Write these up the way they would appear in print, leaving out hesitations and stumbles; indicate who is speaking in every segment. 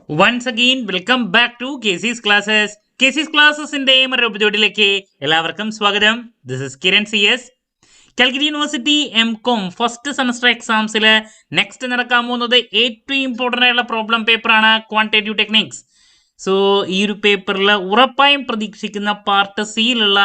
Speaker 1: Once again, welcome back to KC's Classes. KC's Classesന്റെ മറ്റൊരു എപ്പിസോഡിലേക്ക് എല്ലാവർക്കും സ്വാഗതം. This is Kiran CS. Calicut university M.Com first semester എക്സാംസിൽ next നടക്കാൻ പോകുന്നത് ഏറ്റവും ഇമ്പോർട്ടൻ്റ് ആയിട്ടുള്ള പ്രോബ്ലം പേപ്പറാണ് ക്വാണ്ടിറ്റേറ്റീവ് ടെക്നിക്സ്. സോ ഈ ഒരു പേപ്പറിൽ ഉറപ്പായും പ്രതീക്ഷിക്കുന്ന പാർട്ട് സിയിലുള്ള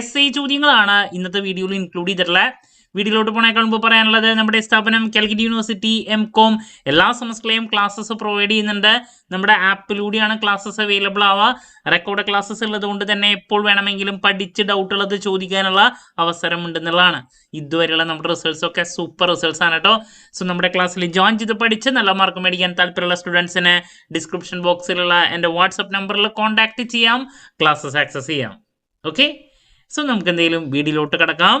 Speaker 1: SI ചോദ്യങ്ങളാണ് ഇന്നത്തെ വീഡിയോയിൽ ഇൻക്ലൂഡ് ചെയ്തിട്ടുള്ളത്. വീഡിയോയിലോട്ട് പോണേക്കാൾ മുമ്പ് പറയാനുള്ളത് നമ്മുടെ സ്ഥാപനം കാലിക്കറ്റ് യൂണിവേഴ്സിറ്റി M.Com എല്ലാ സെമസ്റ്ററിലെയും ക്ലാസ്സസ് പ്രൊവൈഡ് ചെയ്യുന്നുണ്ട്. നമ്മുടെ ആപ്പിലൂടെയാണ് ക്ലാസ്സസ് അവൈലബിൾ ആവുക. റെക്കോർഡ് ക്ലാസ്സസ് ഉള്ളത് കൊണ്ട് തന്നെ എപ്പോൾ വേണമെങ്കിലും പഠിച്ച് ഡൗട്ട് ഉള്ളത് ചോദിക്കാനുള്ള അവസരം ഉണ്ടെന്നുള്ളതാണ്. ഇതുവരെയുള്ള നമ്മുടെ റിസൾട്ട്സ് ഒക്കെ സൂപ്പർ റിസൾട്ട്സ് ആണ് കേട്ടോ. സോ നമ്മുടെ ക്ലാസ്സിൽ ജോയിൻ ചെയ്ത് പഠിച്ച് നല്ല മാർക്ക് മേടിക്കാൻ താല്പര്യമുള്ള സ്റ്റുഡൻസിന് ഡിസ്ക്രിപ്ഷൻ ബോക്സിലുള്ള എൻ്റെ വാട്സപ്പ് നമ്പറിൽ കോൺടാക്ട് ചെയ്യാം, ക്ലാസ്സസ് ആക്സസ് ചെയ്യാം. ഓക്കെ, സോ നമുക്ക് എന്തെങ്കിലും വീഡിയോയിലോട്ട് കിടക്കാം.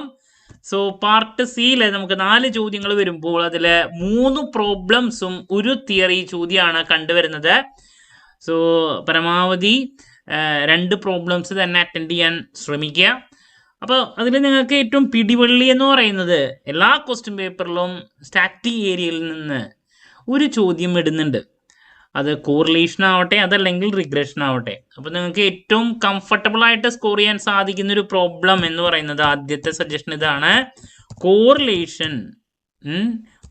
Speaker 1: സോ പാർട്ട് സിയിൽ നമുക്ക് 4 ചോദ്യങ്ങൾ വരുമ്പോൾ അതിൽ 3 പ്രോബ്ലംസും ഒരു തിയറി ചോദ്യമാണ് കണ്ടുവരുന്നത്. സോ പരമാവധി 2 പ്രോബ്ലംസ് തന്നെ അറ്റൻഡ് ചെയ്യാൻ ശ്രമിക്കുക. അപ്പോൾ അതിൽ നിങ്ങൾക്ക് ഏറ്റവും പിടിവള്ളി എന്ന് പറയുന്നത് എല്ലാ ക്വസ്റ്റ്യൻ പേപ്പറിലും സ്റ്റാറ്റിക് ഏരിയയിൽ നിന്ന് ഒരു ചോദ്യം ഇടുന്നുണ്ട്. അത് കോറിലേഷൻ ആവട്ടെ അതല്ലെങ്കിൽ റിഗ്രഷൻ ആവട്ടെ. അപ്പോൾ നിങ്ങൾക്ക് ഏറ്റവും കംഫർട്ടബിൾ ആയിട്ട് സ്കോർ ചെയ്യാൻ സാധിക്കുന്ന ഒരു പ്രോബ്ലം എന്ന് പറയുന്നത് ആദ്യത്തെ സജഷൻ ഇതാണ്, കോറിലേഷൻ.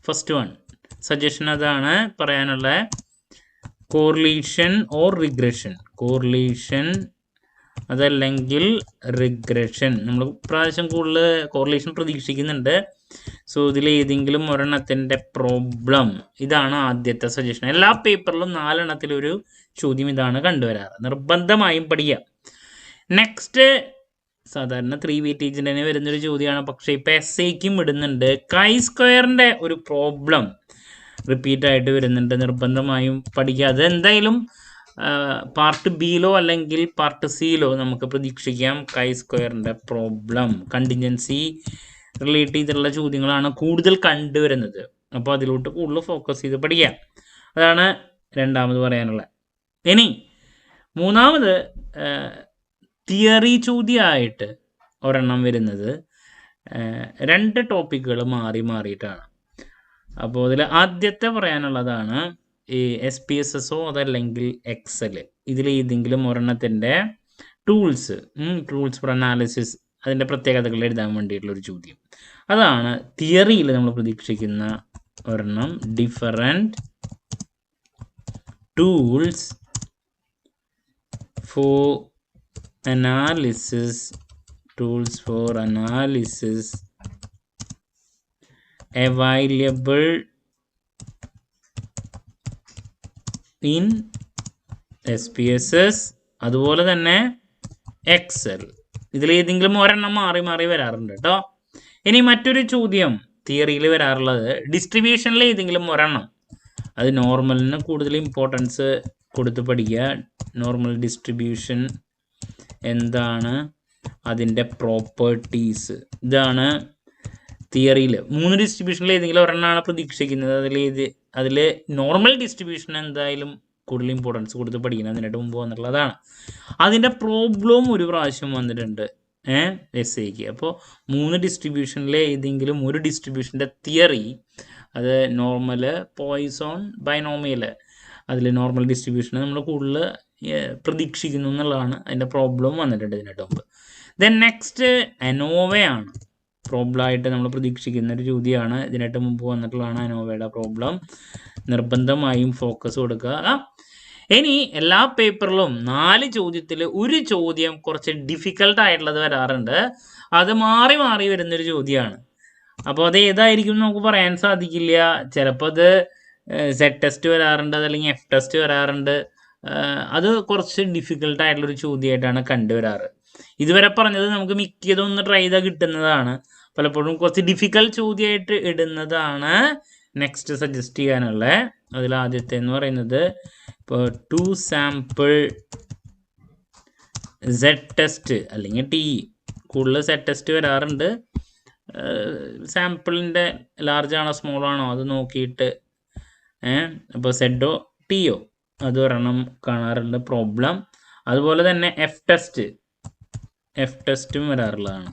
Speaker 1: ഫസ്റ്റ് വൺ സജഷൻ അതാണ് പറയാനുള്ള, കോറിലേഷൻ ഓർ റിഗ്രഷൻ. കോറിലേഷൻ അതല്ലെങ്കിൽ റിഗ്രഷൻ. നമ്മൾ പ്രാവശ്യം കൂടുതൽ കോറിലേഷൻ പ്രതീക്ഷിക്കുന്നുണ്ട്. സോ ഇതിൽ ഏതെങ്കിലും ഒരെണ്ണത്തിൻ്റെ പ്രോബ്ലം ഇതാണ് ആദ്യത്തെ സജഷൻ. എല്ലാ പേപ്പറിലും 4 എണ്ണത്തിലൊരു ചോദ്യം ഇതാണ് കണ്ടുവരാറ്. നിർബന്ധമായും പഠിക്കുക. നെക്സ്റ്റ് സാധാരണ 3 വെയിറ്റേജിൻ്റെ തന്നെ വരുന്നൊരു ചോദ്യമാണ്, പക്ഷേ ഇപ്പോൾ SIക്കും ഇടുന്നുണ്ട്. കൈ സ്ക്വയറിൻ്റെ ഒരു പ്രോബ്ലം റിപ്പീറ്റായിട്ട് വരുന്നുണ്ട്. നിർബന്ധമായും പഠിക്കുക. അത് എന്തായാലും പാർട്ട് ബിയിലോ അല്ലെങ്കിൽ പാർട്ട് സിയിലോ നമുക്ക് പ്രതീക്ഷിക്കാം. കൈ സ്ക്വയറിൻ്റെ പ്രോബ്ലം കണ്ടിൻജൻസി റിലേറ്റ് ചെയ്തിട്ടുള്ള ചോദ്യങ്ങളാണ് കൂടുതൽ കണ്ടുവരുന്നത്. അപ്പോൾ അതിലോട്ട് കൂടുതൽ ഫോക്കസ് ചെയ്ത് പഠിക്കാം. അതാണ് രണ്ടാമത് പറയാനുള്ളത്. ഇനി മൂന്നാമത് തിയറി ചോദ്യമായിട്ട് ഒരെണ്ണം വരുന്നത് 2 ടോപ്പിക്കുകൾ മാറിയിട്ടാണ്. അപ്പോൾ അതിൽ ആദ്യത്തെ പറയാനുള്ളതാണ് ഈ SPSSO അതല്ലെങ്കിൽ എക്സൽ. ഇതിൽ ഏതെങ്കിലും ഒരെണ്ണത്തിൻ്റെ ടൂൾസ് ഫോർ അനാലിസിസ് അതിൻ്റെ പ്രത്യേകതകൾ എഴുതാൻ വേണ്ടിയിട്ടുള്ളൊരു ചോദ്യം. അതാണ് തിയറിയിൽ നമ്മൾ പ്രതീക്ഷിക്കുന്ന ഒരെണ്ണം. Different tools four analysis available in SPSS അതുപോലെ തന്നെ എക്സൽ. ഇതിലേതെങ്കിലും ഒരെണ്ണം മാറി വരാറുണ്ട് കേട്ടോ. ഇനി മറ്റൊരു ചോദ്യം തിയറിയിൽ വരാറുള്ളത് ഡിസ്ട്രിബ്യൂഷനിൽ ഏതെങ്കിലും ഒരെണ്ണം. അത് നോർമലിന് കൂടുതൽ ഇമ്പോർട്ടൻസ് കൊടുത്ത് പഠിക്കുക. നോർമൽ ഡിസ്ട്രിബ്യൂഷൻ എന്താണ്, അതിൻ്റെ പ്രോപ്പർട്ടീസ്, ഇതാണ് തിയറിയിൽ. 3 ഡിസ്ട്രിബ്യൂഷനിൽ ഏതെങ്കിലും ഒരെണ്ണമാണ് പ്രതീക്ഷിക്കുന്നത്. അതിൽ നോർമൽ ഡിസ്ട്രിബ്യൂഷൻ എന്തായാലും കൂടുതൽ ഇമ്പോർട്ടൻസ് കൊടുത്ത് പഠിക്കണം. അതിനായിട്ട് മുമ്പ് വന്നിട്ടുള്ളതാണ്. അതിൻ്റെ പ്രോബ്ലം ഒരു പ്രാവശ്യം വന്നിട്ടുണ്ട് SIക്ക്. അപ്പോൾ 3 ഡിസ്ട്രിബ്യൂഷനിൽ ഏതെങ്കിലും ഒരു ഡിസ്ട്രിബ്യൂഷൻ്റെ തിയറി, അത് നോർമൽ, പോയിസോൺ, ബൈനോമിയൽ, അതിൽ നോർമൽ ഡിസ്ട്രിബ്യൂഷൻ നമ്മൾ കൂടുതൽ പ്രതീക്ഷിക്കുന്നു എന്നുള്ളതാണ്. അതിൻ്റെ പ്രോബ്ലം വന്നിട്ടുണ്ട് ഇതിനായിട്ട് മുമ്പ്. Then next അനോവയാണ്. പ്രോബ്ലമായിട്ട് നമ്മൾ പ്രതീക്ഷിക്കുന്ന ഒരു ചോദ്യമാണ്. ഇതിനായിട്ട് മുമ്പ് വന്നിട്ടുള്ളതാണ് അനോവയുടെ പ്രോബ്ലം. നിർബന്ധമായും ഫോക്കസ് കൊടുക്കുക. ഇനി എല്ലാ പേപ്പറിലും 4 ചോദ്യത്തിൽ ഒരു ചോദ്യം കുറച്ച് ഡിഫിക്കൽട്ട് ആയിട്ടുള്ളത് വരാറുണ്ട്. അത് മാറി വരുന്നൊരു ചോദ്യമാണ്. അപ്പോൾ അത് ഏതായിരിക്കും നമുക്ക് പറയാൻ സാധിക്കില്ല. ചിലപ്പോൾ അത് സെറ്റ് ടെസ്റ്റ് വരാറുണ്ട്, അതല്ലെങ്കിൽ F ടെസ്റ്റ് വരാറുണ്ട്. അത് കുറച്ച് ഡിഫിക്കൽട്ട് ആയിട്ടുള്ളൊരു ചോദ്യമായിട്ടാണ് കണ്ടുവരാറ്. ഇതുവരെ പറഞ്ഞത് നമുക്ക് മിക്കതൊന്ന് ട്രൈ ചെയ്താൽ കിട്ടുന്നതാണ്. പലപ്പോഴും കുറച്ച് ഡിഫിക്കൽട്ട് ചോദ്യമായിട്ട് ഇടുന്നതാണ് നെക്സ്റ്റ് സജസ്റ്റ് ചെയ്യാനുള്ളത്. അതിൽ ആദ്യത്തെ എന്ന് പറയുന്നത് ഇപ്പോൾ 2 സാമ്പിൾ Z ടെസ്റ്റ് അല്ലെങ്കിൽ TE. കൂടുതൽ സെറ്റ് ടെസ്റ്റ് വരാറുണ്ട്. സാമ്പിളിൻ്റെ ലാർജ് ആണോ സ്മോൾ ആണോ അത് നോക്കിയിട്ട് അപ്പോൾ സെഡോ TO അത് ഒരെണ്ണം കാണാറുണ്ട് പ്രോബ്ലം. അതുപോലെ തന്നെ F ടെസ്റ്റും വരാറുള്ളതാണ്.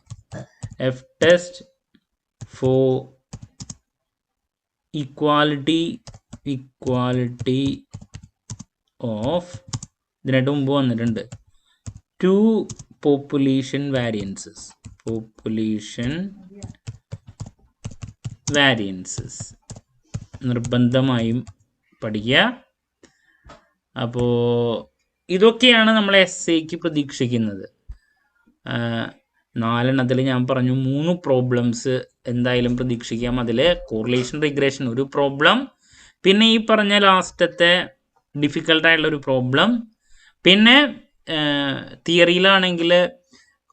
Speaker 1: F test for equality of ഇതിനായിട്ട് മുമ്പ് വന്നിട്ടുണ്ട് 2 പോപ്പുലേഷൻ വാരിയൻസസ് നിർബന്ധമായും പഠിക്കുക. അപ്പോൾ ഇതൊക്കെയാണ് നമ്മൾ എസ്സേക്ക് പ്രതീക്ഷിക്കുന്നത്. 4 ഞാൻ പറഞ്ഞു 3 പ്രോബ്ലംസ് എന്തായാലും പ്രതീക്ഷിക്കാം. അതിൽ കോറിലേഷൻ റിഗ്രഷൻ ഒരു പ്രോബ്ലം, പിന്നെ ഈ പറഞ്ഞ ലാസ്റ്റത്തെ ഡിഫിക്കൽട്ടായിട്ടുള്ളൊരു പ്രോബ്ലം, പിന്നെ തിയറിയിലാണെങ്കിൽ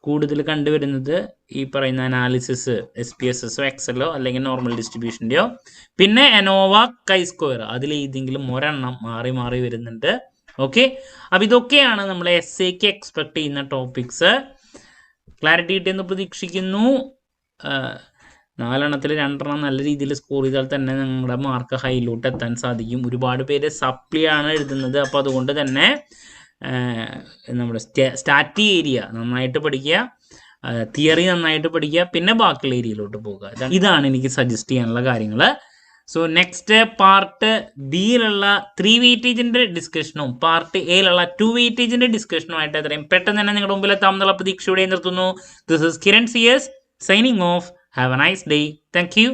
Speaker 1: കൂടുതൽ കണ്ടുവരുന്നത് ഈ പറയുന്ന അനാലിസിസ് SPSS എക്സലോ അല്ലെങ്കിൽ നോർമൽ ഡിസ്ട്രിബ്യൂഷൻ്റെയോ, പിന്നെ അനോവ കൈ-സ്ക്വയർ അതിലേതെങ്കിലും ഒരെണ്ണം മാറി മാറി വരുന്നുണ്ട്. ഓക്കെ, അപ്പോൾ ഇതൊക്കെയാണ് നമ്മൾ എസ്സേക്ക് എക്സ്പെക്ട് ചെയ്യുന്ന ടോപ്പിക്സ്. ക്ലാരിറ്റി കിട്ടിയെന്ന് പ്രതീക്ഷിക്കുന്നു. 4 2 നല്ല രീതിയിൽ സ്കോർ ചെയ്താൽ തന്നെ നിങ്ങളുടെ മാർക്ക് ഹൈയിലോട്ട് എത്താൻ സാധിക്കും. ഒരുപാട് പേര് സപ്ലിയാണ് എഴുതുന്നത്. അപ്പോൾ അതുകൊണ്ട് തന്നെ നമ്മുടെ സ്റ്റാറ്റി ഏരിയ നന്നായിട്ട് പഠിക്കുക, തിയറി നന്നായിട്ട് പഠിക്കുക, പിന്നെ ബാക്കിയുള്ള ഏരിയയിലോട്ട് പോകുക. ഇതാണ് എനിക്ക് സജസ്റ്റ് ചെയ്യാനുള്ള കാര്യങ്ങൾ. സോ നെക്സ്റ്റ് പാർട്ട് ബിയിലുള്ള 3 വെയിറ്റേജിൻ്റെ ഡിസ്കഷനും പാർട്ട് എയിലുള്ള 2 വെയിറ്റേജിൻ്റെ ഡിസ്കഷനുമായിട്ട് എത്രയും പെട്ടെന്ന് തന്നെ നിങ്ങളുടെ മുമ്പിൽ എത്താമെന്നുള്ള പ്രതീക്ഷയോടെ നിർത്തുന്നു. This is Kiran CS signing off. Have a nice day. Thank U.